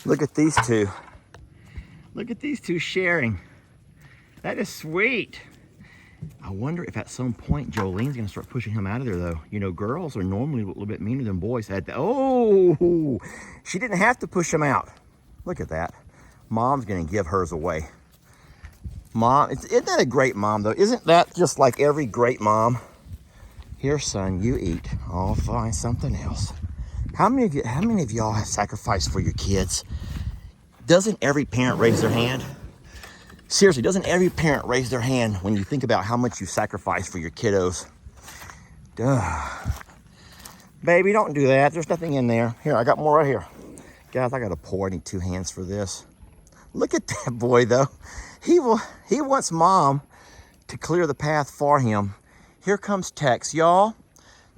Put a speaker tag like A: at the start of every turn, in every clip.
A: Look at these two. Look at these two sharing. That is sweet. I wonder if at some point Jolene's gonna start pushing him out of there though. You know, girls are normally a little bit meaner than boys. Oh, she didn't have to push him out. Look at that. Mom's gonna give hers away. Mom, isn't that a great mom though? Isn't that just like every great mom? Here, son, you eat. I'll find something else. How many of y'all have sacrificed for your kids? Doesn't every parent raise their hand? Seriously, doesn't every parent raise their hand when you think about how much you sacrifice for your kiddos? Duh. Baby, don't do that. There's nothing in there. Here, I got more right here. Guys, I gotta pour. I need 2 hands for this. Look at that boy though. He wants mom to clear the path for him. Here comes Tex, y'all.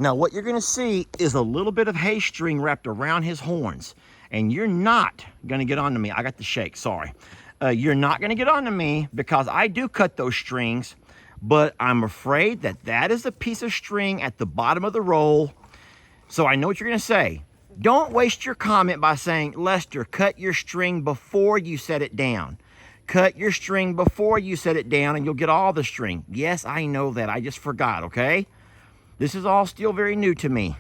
A: Now what you're gonna see is a little bit of hay string wrapped around his horns. And you're not gonna get onto me. I got the shake, sorry. You're not gonna get onto me because I do cut those strings, but I'm afraid that that is a piece of string at the bottom of the roll. So I know what you're gonna say. Don't waste your comment by saying, Lester, cut your string before you set it down. Cut your string before you set it down and you'll get all the string. Yes, I know that, I just forgot, okay? This is all still very new to me.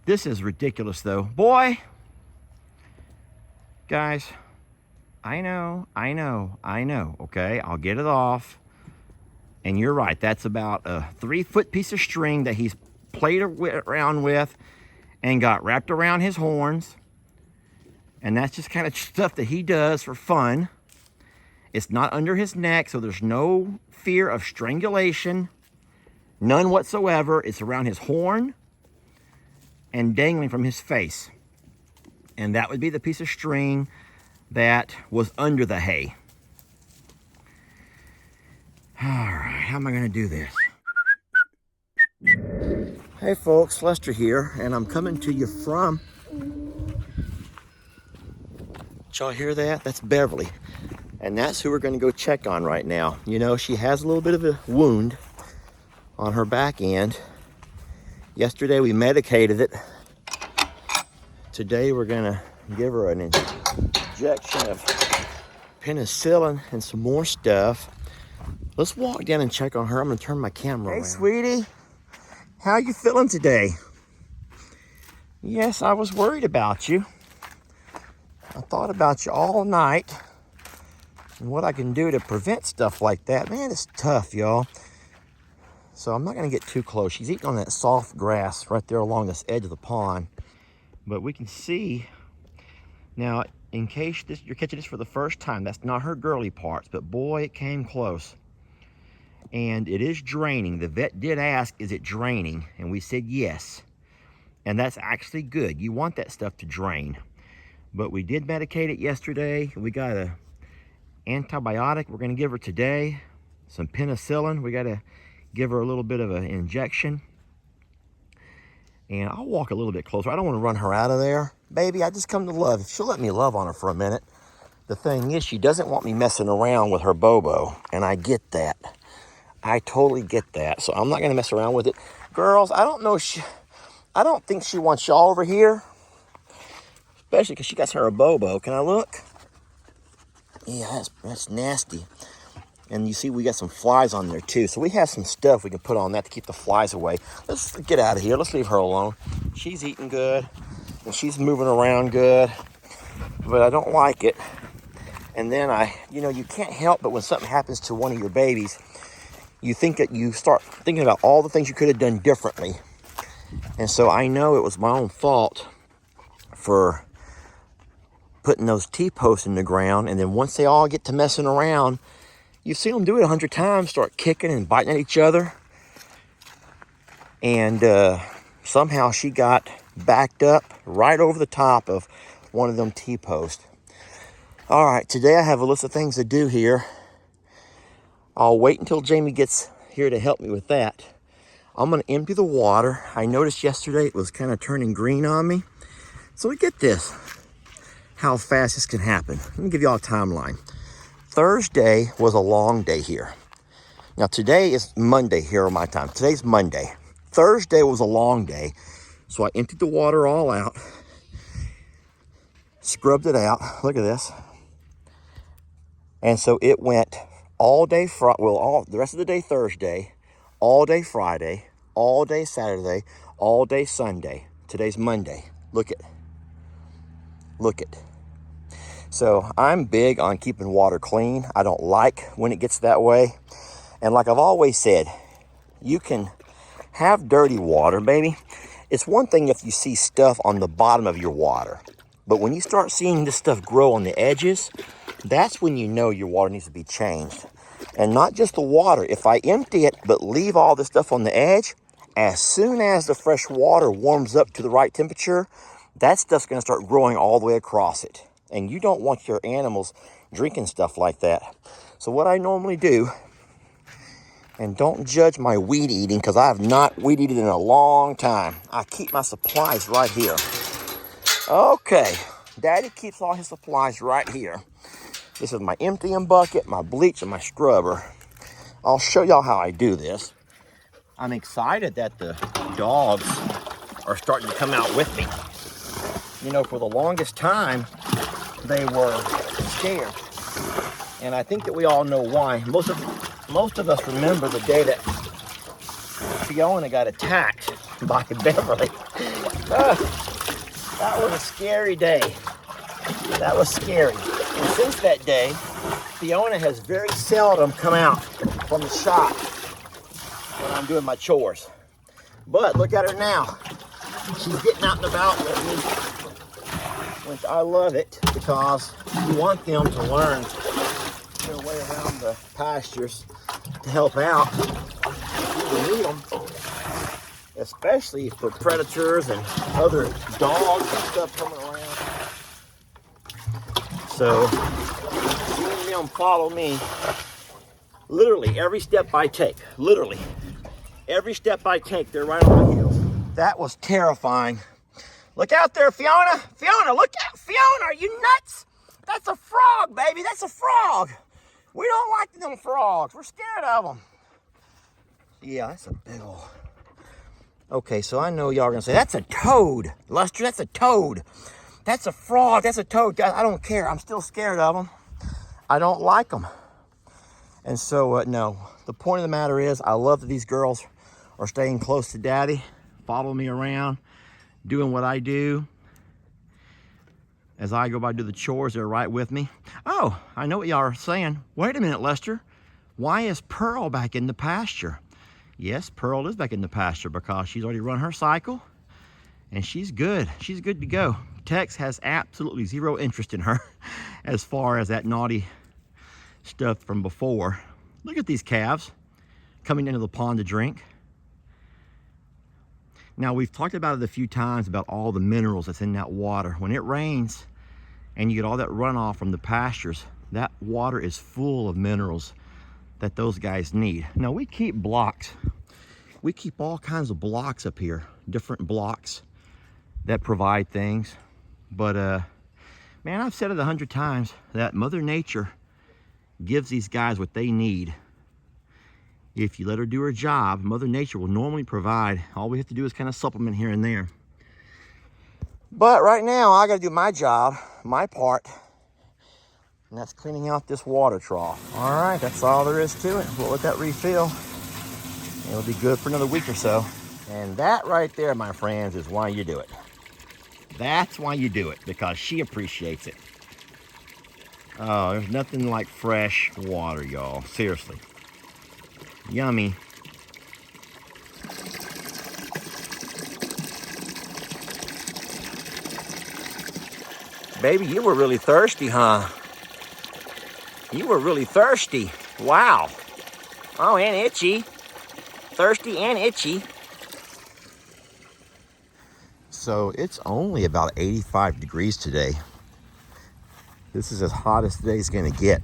A: This is ridiculous though. Boy, guys, I know, okay? I'll get it off. And you're right, that's about a 3-foot piece of string that he's played around with and got wrapped around his horns. And that's just kind of stuff that he does for fun. It's not under his neck, so there's no fear of strangulation. None whatsoever. It's around his horn and dangling from his face. And that would be the piece of string that was under the hay. All right, how am I gonna do this? Hey folks, Lester here, and I'm coming to you from, did y'all hear that? That's Beverly. And that's who we're gonna go check on right now. You know, she has a little bit of a wound on her back end. Yesterday we medicated it. Today we're gonna give her an injection of penicillin and some more stuff. Let's walk down and check on her. I'm gonna turn my camera around. Hey sweetie, how you feeling today? Yes, I was worried about you. I thought about you all night and what I can do to prevent stuff like that. Man, it's tough, y'all. So I'm not gonna get too close. She's eating on that soft grass right there along this edge of the pond. But we can see, now in case you're catching this for the first time, that's not her girly parts, but boy, it came close. And it is draining. The vet did ask, is it draining? And we said yes. And that's actually good. You want that stuff to drain. But we did medicate it yesterday. We got a antibiotic we're gonna give her today. Some penicillin. We gotta give her a little bit of an injection. And I'll walk a little bit closer. I don't wanna run her out of there. Baby, I just come to love. If she'll let me love on her for a minute. The thing is, she doesn't want me messing around with her bobo. And I get that. I totally get that. So I'm not gonna mess around with it. Girls, I don't think she wants y'all over here. Especially because she got her a bobo. Can I look? Yeah, that's nasty. And you see we got some flies on there too. So we have some stuff we can put on that to keep the flies away. Let's get out of here. Let's leave her alone. She's eating good. And she's moving around good. But I don't like it. And then you can't help but when something happens to one of your babies, you think that you start thinking about all the things you could have done differently. And so I know it was my own fault for putting those T-posts in the ground. And then once they all get to messing around, you've seen them do it 100 times, start kicking and biting at each other. And somehow she got backed up right over the top of one of them T-posts. All right, today I have a list of things to do here. I'll wait until Jamie gets here to help me with that. I'm gonna empty the water. I noticed yesterday it was kind of turning green on me. So get this, how fast this can happen. Let me give you all a timeline. Thursday was a long day here. Now today is Monday here on my time. Today's Monday. Thursday was a long day. So I emptied the water all out. scrubbed it out. Look at this. And so it went all day, all the rest of the day Thursday, all day Friday, all day Saturday, all day Sunday. Today's Monday. Look it. Look it. So I'm big on keeping water clean. I don't like when it gets that way. And like I've always said, you can have dirty water, baby. It's one thing if you see stuff on the bottom of your water. But when you start seeing this stuff grow on the edges, that's when you know your water needs to be changed. And not just the water. If I empty it but leave all this stuff on the edge, as soon as the fresh water warms up to the right temperature, that stuff's going to start growing all the way across it. And you don't want your animals drinking stuff like that. So what I normally do, and don't judge my weed eating because I have not weed eaten in a long time. I keep my supplies right here. Okay, Daddy keeps all his supplies right here. This is my emptying bucket, my bleach, and my scrubber. I'll show y'all how I do this. I'm excited that the dogs are starting to come out with me. You know, for the longest time, they were scared. And I think that we all know why. Most of us remember the day that Fiona got attacked by Beverly. That was a scary day. That was scary. And since that day, Fiona has very seldom come out from the shop when I'm doing my chores. But look at her now. She's getting out and about with me, which I love it because you want them to learn their way around the pastures to help out. You need them, especially for predators and other dogs and stuff coming around. So, seeing them follow me, literally every step I take, literally every step I take, they're right on my heels. That was terrifying. Look out there, Fiona. Fiona, look out. Fiona, are you nuts? That's a frog, baby. That's a frog. We don't like them frogs. We're scared of them. Yeah, that's a big old... Okay, so I know y'all are going to say, that's a toad. Lester, that's a toad. That's a frog. That's a toad. I don't care. I'm still scared of them. I don't like them. And so, no. The point of the matter is, I love that these girls are staying close to Daddy, following me around, doing what I do. As I go by do the chores, they're right with me. Oh, I know what y'all are saying. Wait a minute, Lester. Why is Pearl back in the pasture? Yes, Pearl is back in the pasture because she's already run her cycle and she's good. She's good to go. Tex has absolutely zero interest in her as far as that naughty stuff from before. Look at these calves coming into the pond to drink. Now, we've talked about it a few times about all the minerals that's in that water. When it rains and you get all that runoff from the pastures, that water is full of minerals that those guys need. Now, we keep blocks. We keep all kinds of blocks up here, different blocks that provide things. But, man, I've said it 100 times that Mother Nature gives these guys what they need. If you let her do her job, Mother Nature will normally provide. All we have to do is kind of supplement here and there. But right now, I got to do my job, my part, and that's cleaning out this water trough. All right, that's all there is to it. We'll let that refill. It'll be good for another week or so. And that right there, my friends, is why you do it. That's why you do it, because she appreciates it. Oh, there's nothing like fresh water, y'all. Seriously. Yummy. Baby, you were really thirsty, huh? You were really thirsty. Wow. Oh, and itchy. Thirsty and itchy. So it's only about 85 degrees today. This is as hot as today's gonna get.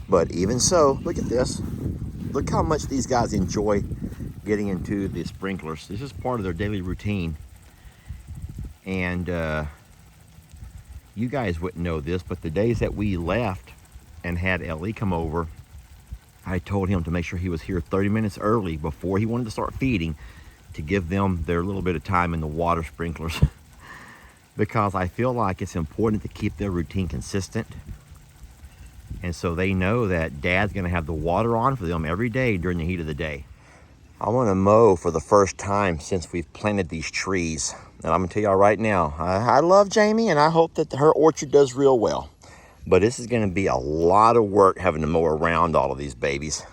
A: But even so, look at this. Look how much these guys enjoy getting into the sprinklers. This is part of their daily routine. And you guys wouldn't know this, but the days that we left and had Ellie come over, I told him to make sure he was here 30 minutes early before he wanted to start feeding to give them their little bit of time in the water sprinklers. because I feel like it's important to keep their routine consistent. And so they know that Dad's gonna have the water on for them every day during the heat of the day. I wanna mow for the first time since we've planted these trees. And I'm gonna tell y'all right now, I love Jamie and I hope that her orchard does real well. But this is gonna be a lot of work having to mow around all of these babies.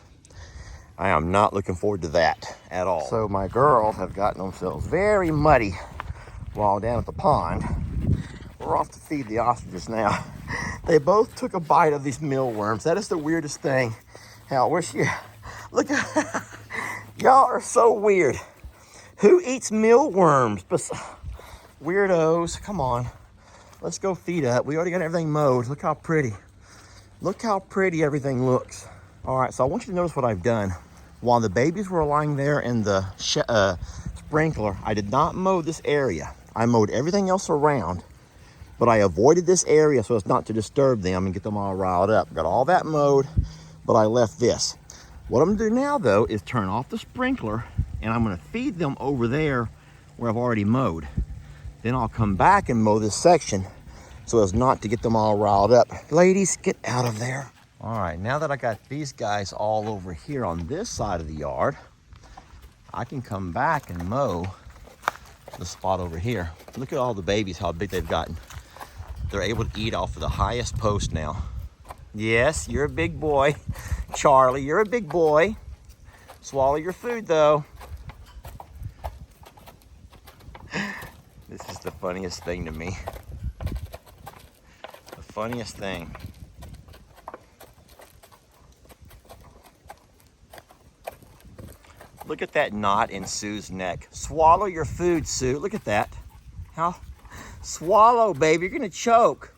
A: I am not looking forward to that at all. So my girls have gotten themselves very muddy while down at the pond. We're off to feed the ostriches now. They both took a bite of these mealworms. That is the weirdest thing. Hell, where's she? Look at, y'all are so weird. Who eats mealworms? Weirdos, come on. Let's go feed up. We already got everything mowed. Look how pretty. Look how pretty everything looks. All right, so I want you to notice what I've done. While the babies were lying there in the sprinkler, I did not mow this area. I mowed everything else around, but I avoided this area so as not to disturb them and get them all riled up. Got all that mowed, but I left this. What I'm gonna do now though is turn off the sprinkler and I'm gonna feed them over there where I've already mowed. Then I'll come back and mow this section so as not to get them all riled up. Ladies, get out of there. All right, now that I got these guys all over here on this side of the yard, I can come back and mow the spot over here. Look at all the babies, how big they've gotten. They're able to eat off of the highest post now. Yes, you're a big boy. Charlie, you're a big boy. Swallow your food though. This is the funniest thing to me. The funniest thing. Look at that knot in Sue's neck. Swallow your food, Sue. Look at that. How? Swallow, baby. You're gonna choke.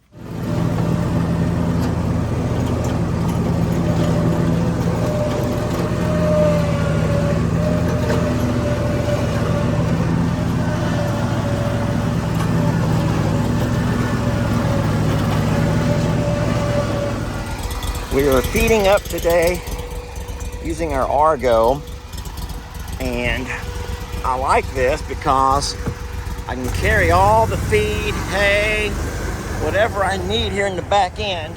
A: We are feeding up today using our Argo. And I like this because I can carry all the feed, hay, whatever I need here in the back end.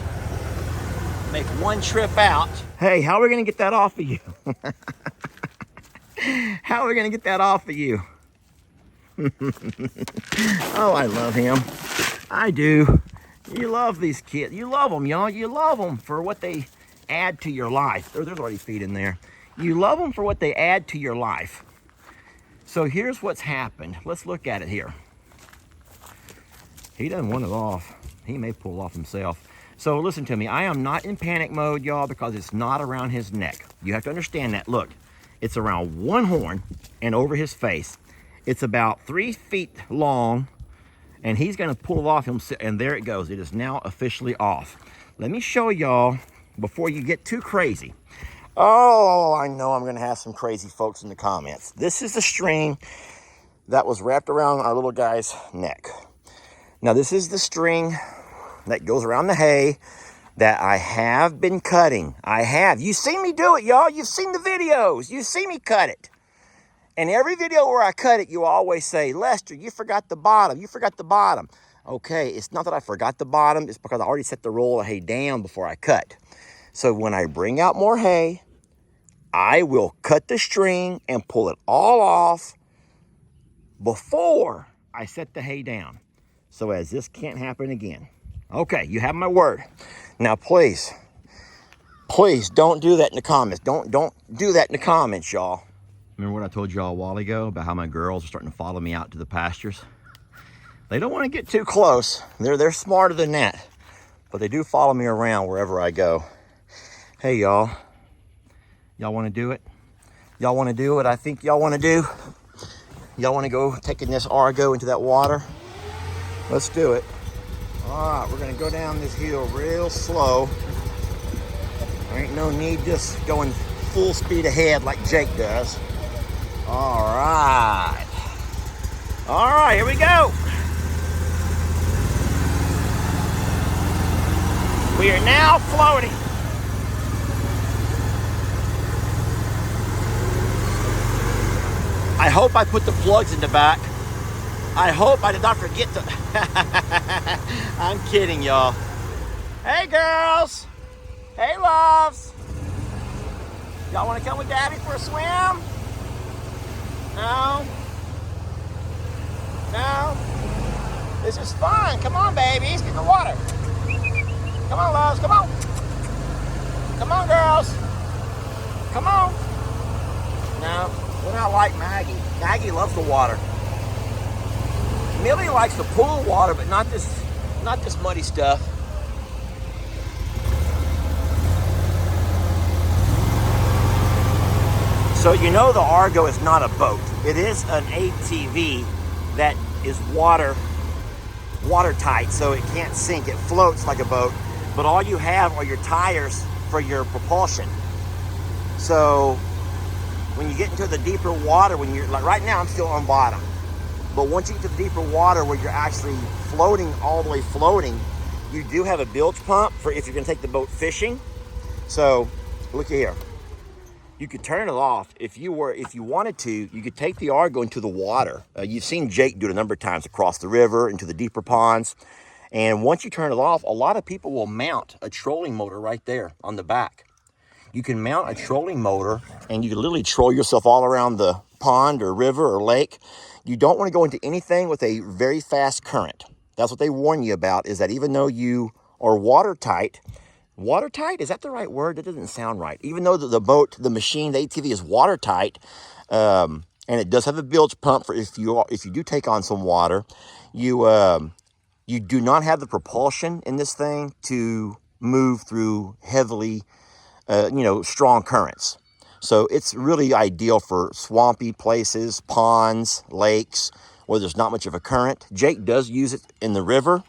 A: Make one trip out. Hey, how are we gonna get that off of you? How are we gonna get that off of you? Oh, I love him. I do. You love these kids. You love them, y'all. You love them for what they add to your life. There's already feed in there. You love them for what they add to your life. So here's what's happened. Let's look at it here. He doesn't want it off. He may pull off himself. So listen to me. I am not in panic mode, y'all, because it's not around his neck. You have to understand that. Look, it's around one horn and over his face. It's about 3 feet long, and he's going to pull off himself. And there it goes. It is now officially off. Let me show y'all before you get too crazy. Oh, I know I'm going to have some crazy folks in the comments. This is the string that was wrapped around our little guy's neck. Now, this is the string that goes around the hay that I have been cutting. I have. You've seen me do it, y'all. You've seen the videos. You've seen me cut it. And every video where I cut it, you always say, Lester, you forgot the bottom. You forgot the bottom. Okay, it's not that I forgot the bottom. It's because I already set the roll of hay down before I cut. So when I bring out more hay, I will cut the string and pull it all off before I set the hay down. So as this can't happen again. Okay, you have my word. Now please don't do that in the comments. Don't do that in the comments, y'all. Remember what I told y'all a while ago about how my girls are starting to follow me out to the pastures? They don't want to get too close. They're smarter than that. But they do follow me around wherever I go. Hey, y'all. Y'all want to do it? Y'all want to do what I think y'all want to do? Y'all want to go taking this Argo into that water? Let's do it. All right, we're going to go down this hill real slow. There ain't no need just going full speed ahead like Jake does. All right. All right, here we go. We are now floating. I hope I put the plugs in the back. I hope I did not forget to. I'm kidding, y'all. Hey, girls. Hey, loves. Y'all want to come with Daddy for a swim? No? No? This is fun. Come on, babies. Get in the water. Come on, loves. Come on. Come on, girls. Come on. No, we're not like Maggie. Maggie loves the water. Millie likes the pool water, but not this muddy stuff. So you know the Argo is not a boat. It is an ATV that is watertight, so it can't sink. It floats like a boat, but all you have are your tires for your propulsion. So when you get into the deeper water, when you're like right now, I'm still on bottom. But once you get to the deeper water where you're actually floating, all the way floating, you do have a bilge pump for if you're gonna take the boat fishing. So look here. You could turn it off if you wanted to. You could take the Argo into the water. You've seen Jake do it a number of times across the river, into the deeper ponds. And once you turn it off, a lot of people will mount a trolling motor right there on the back. You can mount a trolling motor and you can literally troll yourself all around the pond or river or lake. You don't want to go into anything with a very fast current. That's what they warn you about, is that even though you are watertight, is that the right word? That doesn't sound right. Even though the boat, the machine, the ATV is watertight, and it does have a bilge pump for if you do take on some water, you do not have the propulsion in this thing to move through heavily, strong currents. So it's really ideal for swampy places, ponds, lakes, where there's not much of a current. Jake does use it in the river,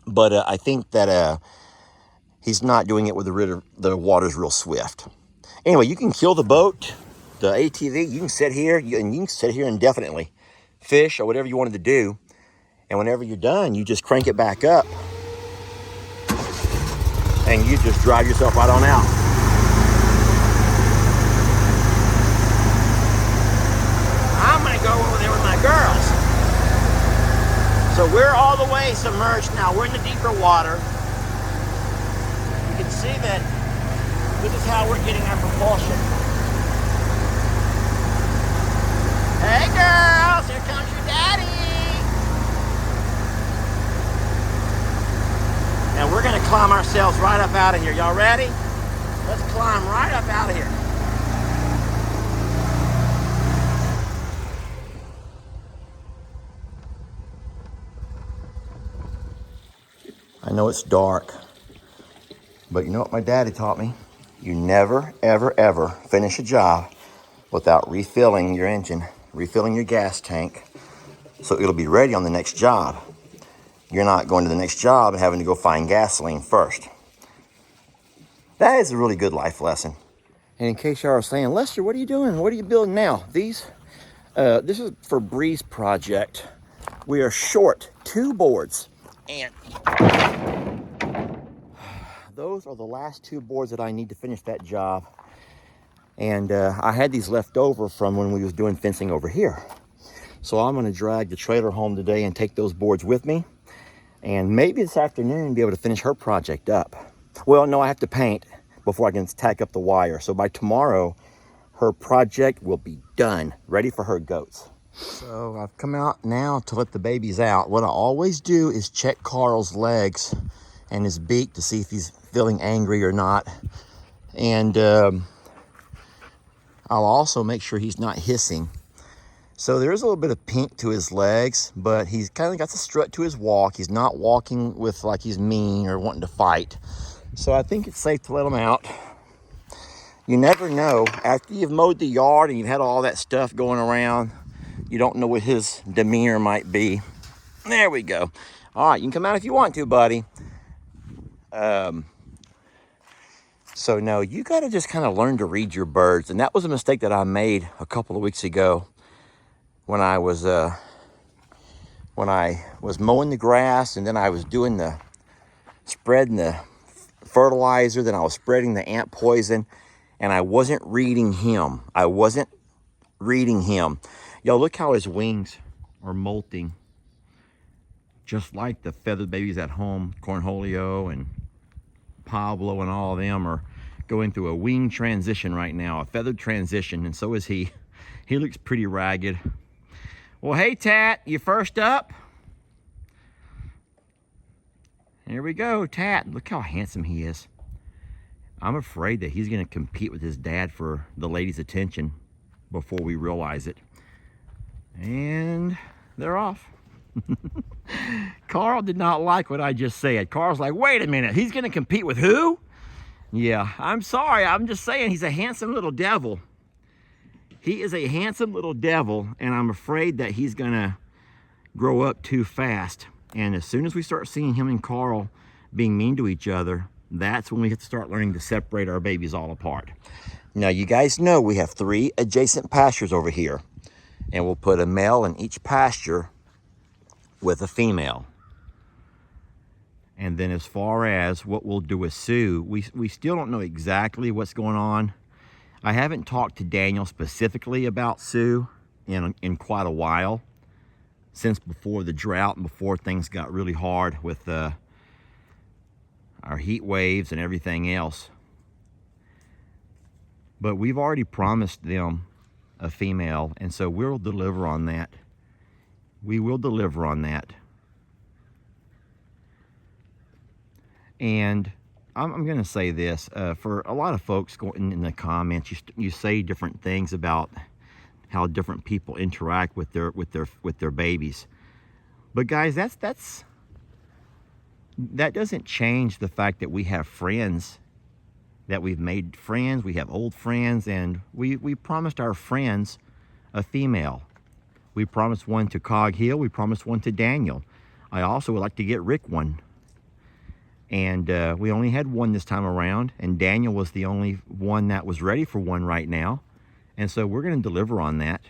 A: but I think that he's not doing it where the water's real swift. Anyway, you can kill the boat, the ATV. You can sit here, and you can sit here indefinitely, fish or whatever you wanted to do. And whenever you're done, you just crank it back up, and you just drive yourself right on out. I'm gonna go over there with my girls. So we're all the way submerged now. We're in the deeper water. You can see that this is how we're getting our propulsion. Hey girls, here comes your daddy. And we're gonna climb ourselves right up out of here. Y'all ready? Let's climb right up out of here. I know it's dark, but you know what my daddy taught me? You never, ever, ever finish a job without refilling your engine, refilling your gas tank, so it'll be ready on the next job. You're not going to the next job and having to go find gasoline first. That is a really good life lesson. And in case y'all are saying, Lester, what are you doing? What are you building now? This is for Bree's project. We are short 2 boards, and those are the last 2 boards that I need to finish that job. And I had these left over from when we was doing fencing over here. So I'm gonna drag the trailer home today and take those boards with me. And maybe this afternoon be able to finish her project up. Well, no, I have to paint before I can tack up the wire. So by tomorrow, her project will be done, ready for her goats. So I've come out now to let the babies out. What I always do is check Carl's legs and his beak to see if he's feeling angry or not. And I'll also make sure he's not hissing. So there is a little bit of pink to his legs, but he's kind of got the strut to his walk. He's not walking with like he's mean or wanting to fight. So I think it's safe to let him out. You never know. After you've mowed the yard and you've had all that stuff going around, you don't know what his demeanor might be. There we go. All right, you can come out if you want to, buddy. So no, you got to just kind of learn to read your birds. And that was a mistake that I made a couple of weeks ago when I was mowing the grass, and then I was doing spreading the fertilizer, then I was spreading the ant poison, and I wasn't reading him. Yo, look how his wings are molting. Just like the feathered babies at home, Cornholio and Pablo and all of them are going through a wing transition right now, a feathered transition, and so is he. He looks pretty ragged. Well, hey, Tat, you first up? Here we go, Tat. Look how handsome he is. I'm afraid that he's going to compete with his dad for the ladies' attention before we realize it. And they're off. Carl did not like what I just said. Carl's like, wait a minute, he's going to compete with who? Yeah, I'm sorry. I'm just saying he's a handsome little devil. He is a handsome little devil, and I'm afraid that he's going to grow up too fast. And as soon as we start seeing him and Carl being mean to each other, that's when we have to start learning to separate our babies all apart. Now, you guys know we have 3 adjacent pastures over here, and we'll put a male in each pasture with a female. And then as far as what we'll do with Sue, we still don't know exactly what's going on. I haven't talked to Daniel specifically about Sue in quite a while, since before the drought and before things got really hard with our heat waves and everything else. But we've already promised them a female, and so we'll deliver on that. We will deliver on that. And I'm going to say this, for a lot of folks going in the comments, you say different things about how different people interact with their babies. But guys, that doesn't change the fact that we have friends, that we've made friends, we have old friends, and we promised our friends a female. We promised one to Cog Hill, we promised one to Daniel. I also would like to get Rick one. And we only had one this time around, and Daniel was the only one that was ready for one right now. And so we're going to deliver on that.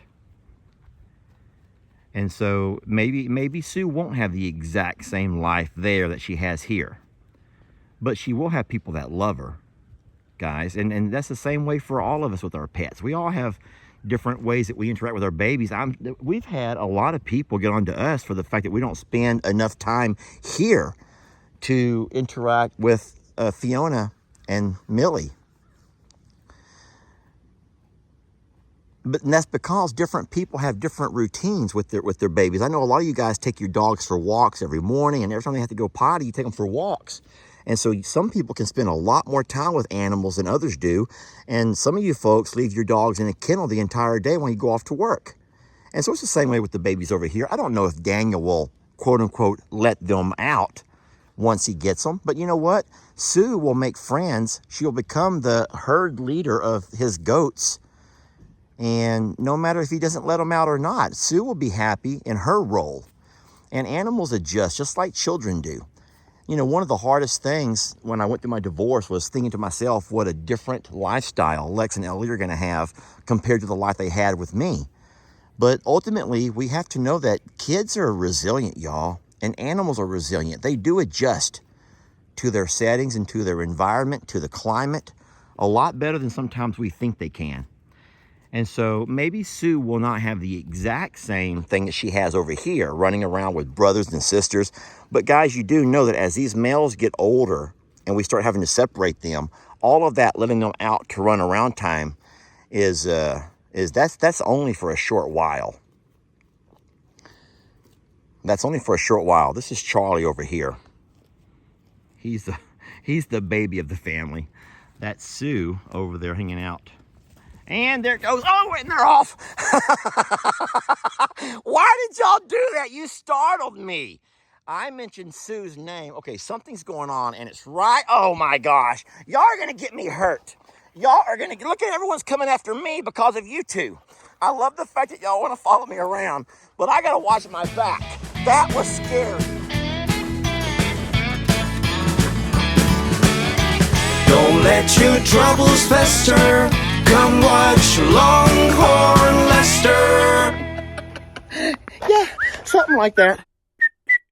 A: And so maybe Sue won't have the exact same life there that she has here. But she will have people that love her, guys. And that's the same way for all of us with our pets. We all have different ways that we interact with our babies. We've had a lot of people get on to us for the fact that we don't spend enough time here to interact with Fiona and Millie. But that's because different people have different routines with their babies. I know a lot of you guys take your dogs for walks every morning, and every time they have to go potty, you take them for walks. And so some people can spend a lot more time with animals than others do. And some of you folks leave your dogs in a kennel the entire day when you go off to work. And so it's the same way with the babies over here. I don't know if Daniel will, quote unquote, let them out once he gets them. But you know what? Sue will make friends. She'll become the herd leader of his goats. And no matter if he doesn't let them out or not, Sue will be happy in her role. And animals adjust just like children do. You know, one of the hardest things when I went through my divorce was thinking to myself what a different lifestyle Lex and Ellie are going to have compared to the life they had with me. But ultimately, we have to know that kids are resilient, y'all. And animals are resilient. They do adjust to their settings and to their environment, to the climate, a lot better than sometimes we think they can. And so maybe Sue will not have the exact same thing that she has over here, running around with brothers and sisters. But guys, you do know that as these males get older and we start having to separate them, all of that letting them out to run around time that's only for a short while. That's only for a short while. This is Charlie over here. He's the baby of the family. That's Sue over there hanging out. And there it goes. Oh, and they're off. Why did y'all do that? You startled me. I mentioned Sue's name. Okay, something's going on, and it's right. Oh, my gosh. Y'all are going to get me hurt. Y'all are going to look at everyone's coming after me because of you two. I love the fact that y'all want to follow me around, but I got to watch my back. That was scary.
B: Don't let your troubles fester. Come watch Longhorn Lester.
A: Yeah, something like that.